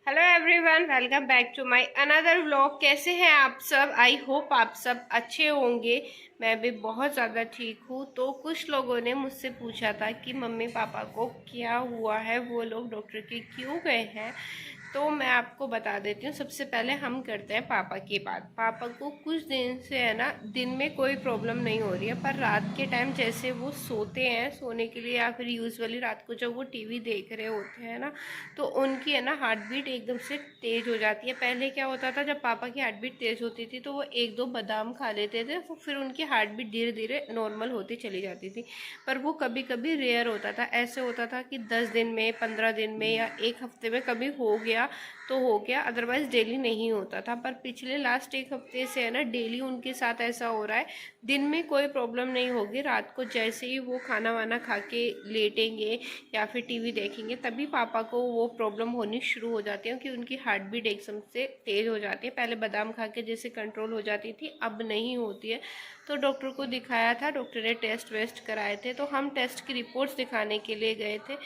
Hello everyone, welcome back to my another vlog. कैसे हैं आप सब? आई होप आप सब अच्छे होंगे। मैं भी बहुत ज़्यादा ठीक हूँ। तो कुछ लोगों ने मुझसे पूछा था कि मम्मी पापा को क्या हुआ है, वो लोग डॉक्टर के क्यों गए हैं। तो मैं आपको बता देती हूँ। सबसे पहले हम करते हैं पापा की बात। पापा को कुछ दिन से है ना, दिन में कोई प्रॉब्लम नहीं हो रही है, पर रात के टाइम जैसे वो सोते हैं, सोने के लिए या फिर यूजुअली रात को जब वो टीवी देख रहे होते हैं ना, तो उनकी है ना हार्ट बीट एकदम से तेज़ हो जाती है। पहले क्या होता था, जब पापा की हार्ट बीट तेज़ होती थी तो वो एक दो बादाम खा लेते थे, तो फिर उनकी हार्ट बीट धीरे धीरे नॉर्मल होती चली जाती थी। पर वो कभी कभी रेयर होता था। ऐसे होता था कि 10 दिन में, 15 दिन में या एक हफ्ते में कभी हो गया तो हो गया, अदरवाइज डेली नहीं होता था। पर पिछले लास्ट एक हफ्ते से है ना, डेली उनके साथ ऐसा हो रहा है। दिन में कोई प्रॉब्लम नहीं होगी, रात को जैसे ही वो खाना वाना खा के लेटेंगे या फिर टीवी देखेंगे, तभी पापा को वो प्रॉब्लम होनी शुरू हो जाती है कि उनकी हार्ट बीट एकदम से तेज़ हो जाती है। पहले बादाम खा के जैसे कंट्रोल हो जाती थी, अब नहीं होती है। तो डॉक्टर को दिखाया था, डॉक्टर ने टेस्ट वेस्ट कराए थे, तो हम टेस्ट की रिपोर्ट्स दिखाने के लिए गए थे।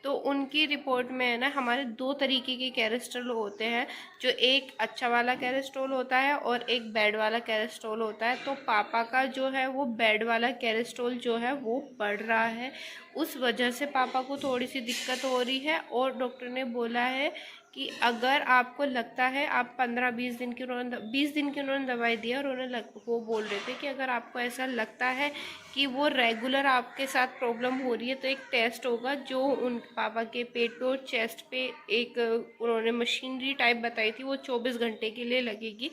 तो उनकी रिपोर्ट में है ना, हमारे दो तरीके के कैलेस्ट्रॉल होते हैं। जो एक अच्छा वाला कैलेस्ट्रॉल होता है और एक बैड वाला कैलेस्ट्रॉल होता है। तो पापा का जो है वो बैड वाला कैलेस्ट्रॉल जो है वो बढ़ रहा है। उस वजह से पापा को थोड़ी सी दिक्कत हो रही है। और डॉक्टर ने बोला है कि अगर आपको लगता है, आप 15-20 दिन की उन्होंने 20 दिन की उन्होंने दवाई दी, और वो बोल रहे थे कि अगर आपको ऐसा लगता है कि वो रेगुलर आपके साथ प्रॉब्लम हो रही है, तो एक टेस्ट होगा जो उन पापा के पेट पे और चेस्ट पे एक उन्होंने मशीनरी टाइप बताई थी, वो 24 घंटे के लिए लगेगी।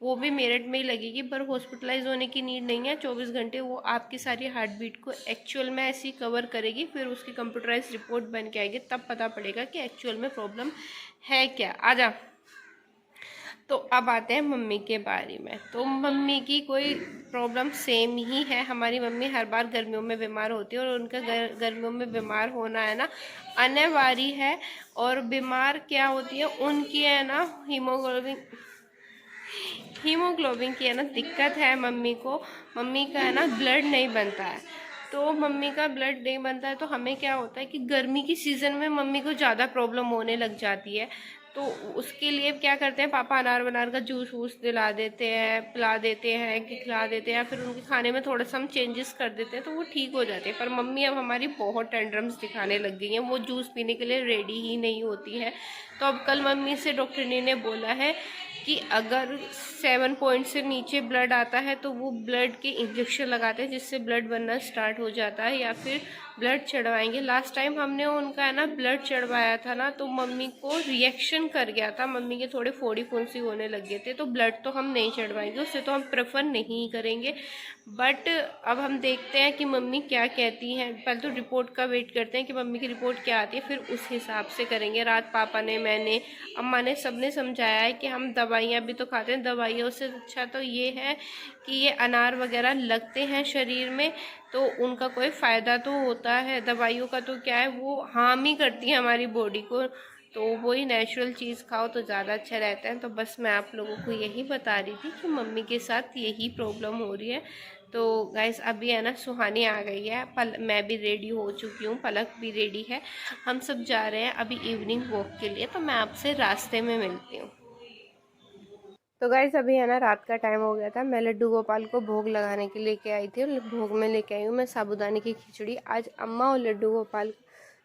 वो भी मेरठ में ही लगेगी, पर हॉस्पिटलाइज होने की नीड नहीं है। 24 घंटे वो आपकी सारी हार्ट बीट को एक्चुअल में ऐसी कवर करेगी। फिर उसकी कंप्यूटराइज रिपोर्ट बन के आएगी, तब पता पड़ेगा कि एक्चुअल में प्रॉब्लम है क्या। आजा। तो अब आते हैं मम्मी के बारे में। तो मम्मी की कोई प्रॉब्लम सेम ही है। हमारी मम्मी हर बार गर्मियों में बीमार होती है, और उनका गर्मियों में बीमार होना है ना अनिवार्य है। और बीमार क्या होती है उनकी, है ना, हीमोग्लोबिन की है ना दिक्कत है मम्मी को। मम्मी का है ना ब्लड नहीं बनता है। तो मम्मी का ब्लड नहीं बनता है, तो हमें क्या होता है कि गर्मी की सीज़न में मम्मी को ज़्यादा प्रॉब्लम होने लग जाती है। तो उसके लिए क्या करते हैं, पापा अनार वनार का जूस वूस दिला देते हैं, पिला देते हैं कि खिला देते हैं, या फिर उनके खाने में थोड़ा सा हम चेंजेस कर देते हैं, तो वो ठीक हो जाते हैं। पर मम्मी अब हमारी बहुत टेंड्रम्स दिखाने लग गई हैं, वो जूस पीने के लिए रेडी ही नहीं होती है। तो अब कल मम्मी से डॉक्टर ने बोला है कि अगर 7 पॉइंट से नीचे ब्लड आता है तो वो ब्लड के इंजेक्शन लगाते हैं, जिससे ब्लड बनना स्टार्ट हो जाता है, या फिर ब्लड चढ़वाएंगे। लास्ट टाइम हमने उनका है ना ब्लड चढ़वाया था ना, तो मम्मी को रिएक्शन कर गया था, मम्मी के थोड़े फोड़ी फुंसी होने लग गए थे। तो ब्लड तो हम नहीं चढ़वाएंगे, उससे तो हम प्रेफर नहीं करेंगे। बट अब हम देखते हैं कि मम्मी क्या कहती हैं। पहले तो रिपोर्ट का वेट करते हैं कि मम्मी की रिपोर्ट क्या आती है, फिर उस हिसाब से करेंगे। रात पापा ने, मैंने, अम्मा ने, सबने समझाया है कि हम दवाइयाँ भी तो खाते हैं, दवाइयों से अच्छा तो ये है कि ये अनार वगैरह लगते हैं शरीर में, तो उनका कोई फ़ायदा तो होता है। दवाइयों का तो क्या है, वो हार्म ही करती है हमारी बॉडी को। तो वही नेचुरल चीज़ खाओ तो ज़्यादा अच्छा रहता है। तो बस मैं आप लोगों को यही बता रही थी कि मम्मी के साथ यही प्रॉब्लम हो रही है। तो गाइस अभी है ना सुहानी आ गई है, मैं भी रेडी हो चुकी हूँ, पलक भी रेडी है। हम सब जा रहे हैं अभी इवनिंग वॉक के लिए। तो मैं आपसे रास्ते में मिलती हूँ। तो गाइस अभी है ना रात का टाइम हो गया था। मैं लड्डू गोपाल को भोग लगाने के लेके आई थी, और भोग में लेके आई हूँ मैं साबूदाने की खिचड़ी। आज अम्मा और लड्डू गोपाल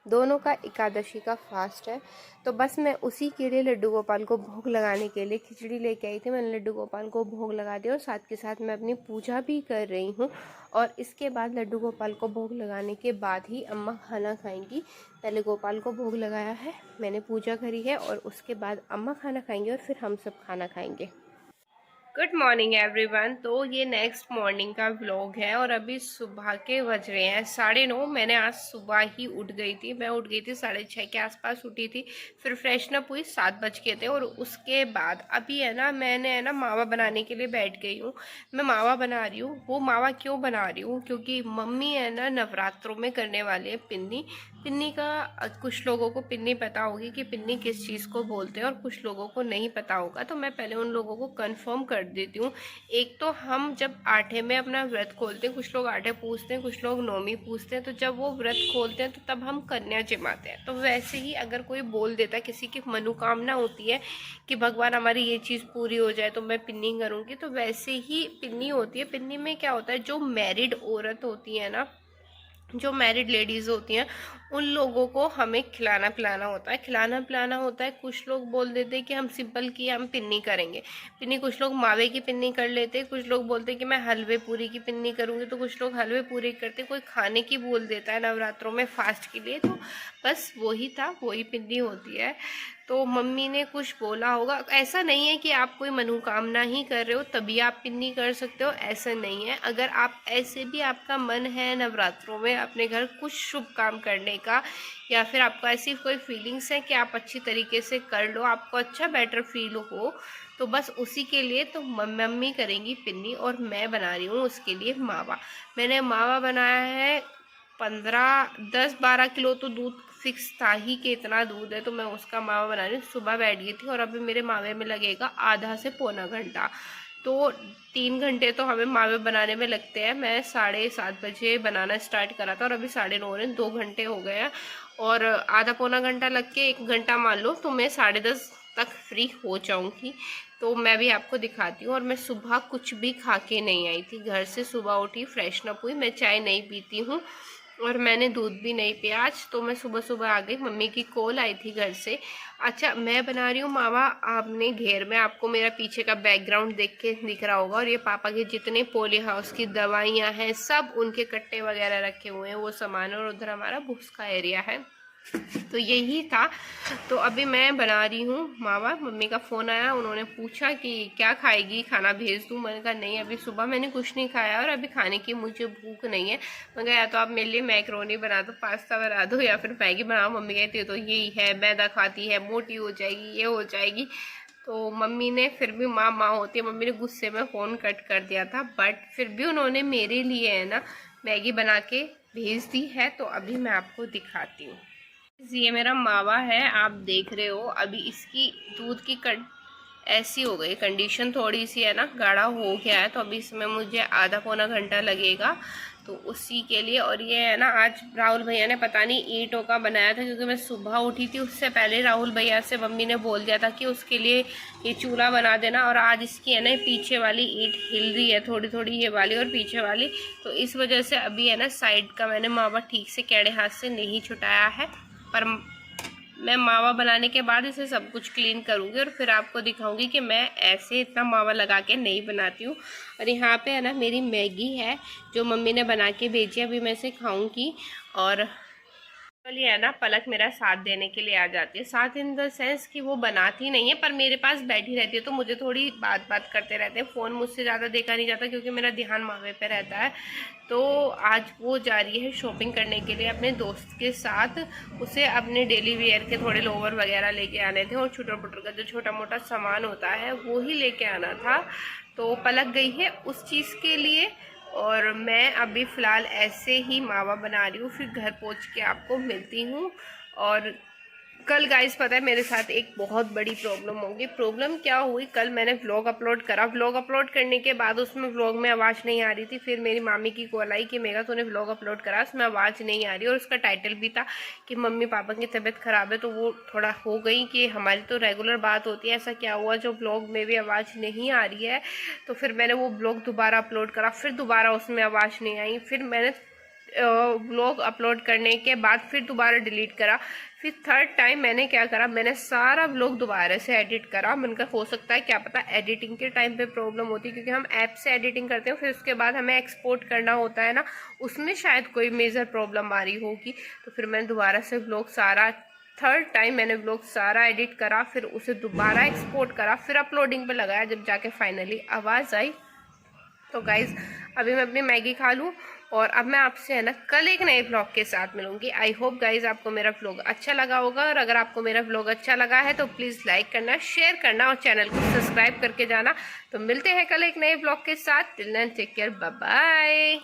दोनों का एकादशी का फास्ट है। तो बस मैं उसी के लिए लड्डू गोपाल को भोग लगाने के लिए खिचड़ी लेके आई थी। मैंने लड्डू गोपाल को भोग लगा दिया, और साथ के साथ मैं अपनी पूजा भी कर रही हूँ। और इसके बाद लड्डू गोपाल को भोग लगाने के बाद ही अम्मा खाना खाएंगी। पहले गोपाल को भोग लगाया है, मैंने पूजा करी है, और उसके बाद अम्मा खाना खाएंगे, और फिर हम सब खाना खाएंगे। Good morning everyone. तो ये नेक्स्ट मॉर्निंग का व्लॉग है, और अभी सुबह के बज रहे हैं 9:30। मैंने आज सुबह ही उठ गई थी, मैं उठ गई थी 6:30 के आसपास उठी थी। फिर फ्रेशनअप हुई, 7 बज के थे। और उसके बाद अभी है ना, मैंने है ना मावा बनाने के लिए बैठ गई हूँ। मैं मावा बना रही हूँ। वो मावा क्यों बना रही हूँ, क्योंकि मम्मी है ना नवरात्रों में करने वाले हैं पिन्नी। पिन्नी का कुछ लोगों को पिन्नी पता होगी कि पिन्नी किस चीज़ को बोलते हैं और कुछ लोगों को नहीं पता होगा, तो मैं पहले उन लोगों को कंफर्म कर देती हूँ। एक तो हम जब आठे में अपना व्रत खोलते हैं, कुछ लोग आठे पूछते हैं, कुछ लोग नौमी पूछते हैं, तो जब वो व्रत खोलते हैं तो तब हम कन्या जिमाते हैं। तो वैसे ही अगर कोई बोल देता है, किसी की मनोकामना होती है कि भगवान हमारी ये चीज़ पूरी हो जाए तो मैं पिन्नी करूँगी, तो वैसे ही पिन्नी होती है। पिन्नी में क्या होता है, जो मैरिड औरत होती है ना, जो मैरिड लेडीज़ होती हैं, उन लोगों को हमें खिलाना पिलाना होता है, खिलाना पिलाना होता है। कुछ लोग बोल देते हैं कि हम सिंपल की हम पिन्नी करेंगे, पिन्नी कुछ लोग मावे की पिन्नी कर लेते हैं, कुछ लोग बोलते हैं कि मैं हलवे पूरी की पिन्नी करूँगी, तो कुछ लोग हलवे पूरी करते, कोई खाने की बोल देता है नवरात्रों में फास्ट के लिए। तो बस वही था, वही पिन्नी होती है। तो मम्मी ने कुछ बोला होगा, ऐसा नहीं है कि आप कोई मनोकामना ही कर रहे हो तभी आप पिन्नी कर सकते हो, ऐसा नहीं है। अगर आप ऐसे भी आपका मन है नवरात्रों में अपने घर कुछ शुभ काम करने का, या फिर आपको ऐसी कोई फीलिंग्स है कि आप अच्छी तरीके से कर लो, आपको अच्छा बेटर फील हो, तो बस उसी के लिए तो मम्मी करेंगी पिन्नी और मैं बना रही हूँ उसके लिए मावा। मैंने मावा बनाया है 10-12 किलो, तो दूध फिक्स था ही कि इतना दूध है, तो मैं उसका मावा बना रही हूँ। सुबह बैठ गई थी और अभी मेरे मावे में लगेगा आधा से पौना घंटा, तो 3 घंटे तो हमें मावे बनाने में लगते हैं। मैं 7:30 बजे बनाना स्टार्ट करा था और अभी 9:30, 2 घंटे हो गए हैं, और आधा पौना घंटा लग के 1 घंटा मान लो तो मैं 10:30 तक फ्री हो जाऊंगी। तो मैं भी आपको दिखाती हूँ। और मैं सुबह कुछ भी खा के नहीं आई थी, घर से सुबह उठी, फ्रेशन अप हुई, मैं चाय नहीं पीती हूँ और मैंने दूध भी नहीं पिया आज, तो मैं सुबह सुबह आ गई। मम्मी की कॉल आई थी घर से। अच्छा, मैं बना रही हूँ मावा आपने घेर में, आपको मेरा पीछे का बैकग्राउंड देख के दिख रहा होगा, और ये पापा के जितने पोली हाउस की दवाइयाँ हैं सब उनके कट्टे वगैरह रखे हुए हैं, वो सामान, और उधर हमारा भूस का एरिया है। तो यही था। तो अभी मैं बना रही हूँ मावा। मम्मी का फ़ोन आया, उन्होंने पूछा कि क्या खाएगी, खाना भेज दूँ। मैंने कहा नहीं, अभी सुबह मैंने कुछ नहीं खाया और अभी खाने की मुझे भूख नहीं है। मैं कहा या तो आप मेरे लिए मैक्रोनी बना दो, पास्ता बना दो, या फिर मैगी बनाओ। मम्मी कहती है तो यही है, मैदा खाती है, मोटी हो जाएगी, ये हो जाएगी। तो मम्मी ने फिर भी माँ होती है, मम्मी ने गुस्से में फ़ोन कट कर दिया था, बट फिर भी उन्होंने मेरे लिए है ना मैगी बना के भेज दी है। तो अभी मैं आपको दिखाती हूँ। ये मेरा मावा है, आप देख रहे हो। अभी इसकी दूध की ऐसी हो गई कंडीशन, थोड़ी सी है ना गाढ़ा हो गया है, तो अभी इसमें मुझे आधा पौना घंटा लगेगा, तो उसी के लिए। और ये है ना, आज राहुल भैया ने पता नहीं ईंटों का बनाया था, क्योंकि मैं सुबह उठी थी, उससे पहले राहुल भैया से मम्मी ने बोल दिया था कि उसके लिए ये चूल्हा बना देना। और आज इसकी है ना पीछे वाली ईंट हिल रही है थोड़ी थोड़ी, ये वाली और पीछे वाली, तो इस वजह से अभी है ना साइड का मैंने मावा ठीक से कैड़े हाथ से नहीं छुटाया है। पर मैं मावा बनाने के बाद इसे सब कुछ क्लीन करूँगी और फिर आपको दिखाऊंगी कि मैं ऐसे इतना मावा लगा के नहीं बनाती हूँ। और यहाँ पे है ना मेरी मैगी है जो मम्मी ने बना के भेजी, अभी मैं इसे खाऊंगी। और ये है ना पलक मेरा साथ देने के लिए आ जाती है, साथ इन द सेंस कि वो बनाती नहीं है पर मेरे पास बैठी रहती है, तो मुझे थोड़ी बात करते रहते हैं। फ़ोन मुझसे ज़्यादा देखा नहीं जाता क्योंकि मेरा ध्यान मावे पे रहता है। तो आज वो जा रही है शॉपिंग करने के लिए अपने दोस्त के साथ, उसे अपने डेली वेयर के थोड़े लोवर वगैरह लेके आने थे और छुटर पुटर का जो छोटा मोटा सामान होता है वो ही लेके आना था। तो पलक गई है उस चीज़ के लिए, और मैं अभी फ़िलहाल ऐसे ही मावा बना रही हूँ, फिर घर पहुँच के आपको मिलती हूँ। और कल गाइस पता है मेरे साथ एक बहुत बड़ी प्रॉब्लम होगी। प्रॉब्लम क्या हुई, कल मैंने व्लॉग अपलोड करा, व्लॉग अपलोड करने के बाद उसमें व्लॉग में आवाज़ नहीं आ रही थी। फिर मेरी मामी की कॉल आई कि मेगा तूने व्लॉग अपलोड करा, उसमें आवाज़ नहीं आ रही, और उसका टाइटल भी था कि मम्मी पापा की तबीयत ख़राब है। तो वो थोड़ा हो गई कि हमारी तो रेगुलर बात होती है, ऐसा क्या हुआ जो व्लॉग में भी आवाज़ नहीं आ रही है। तो फिर मैंने वो व्लॉग दोबारा अपलोड करा, फिर दोबारा उसमें आवाज़ नहीं आई। फिर मैंने व्लॉग अपलोड करने के बाद फिर दोबारा डिलीट करा। फिर थर्ड टाइम मैंने क्या करा, मैंने सारा व्लॉग दोबारा से एडिट करा। मन का हो सकता है क्या पता एडिटिंग के टाइम पे प्रॉब्लम होती है, क्योंकि हम ऐप से एडिटिंग करते हैं, फिर उसके बाद हमें एक्सपोर्ट करना होता है ना, उसमें शायद कोई मेजर प्रॉब्लम आ रही होगी। तो फिर मैंने दोबारा से व्लॉग सारा, थर्ड टाइम मैंने व्लॉग सारा एडिट करा, फिर उसे दोबारा एक्सपोर्ट करा, फिर अपलोडिंग पे लगाया, जब जाके फाइनली आवाज़ आई। तो गाइज़ अभी मैं अपनी मैगी खा लूँ और अब मैं आपसे है ना कल एक नए व्लॉग के साथ मिलूंगी। आई होप गाइज़ आपको मेरा व्लॉग अच्छा लगा होगा, और अगर आपको मेरा व्लॉग अच्छा लगा है तो प्लीज़ लाइक करना, शेयर करना और चैनल को सब्सक्राइब करके जाना। तो मिलते हैं कल एक नए व्लॉग के साथ। Till then take care, bye bye.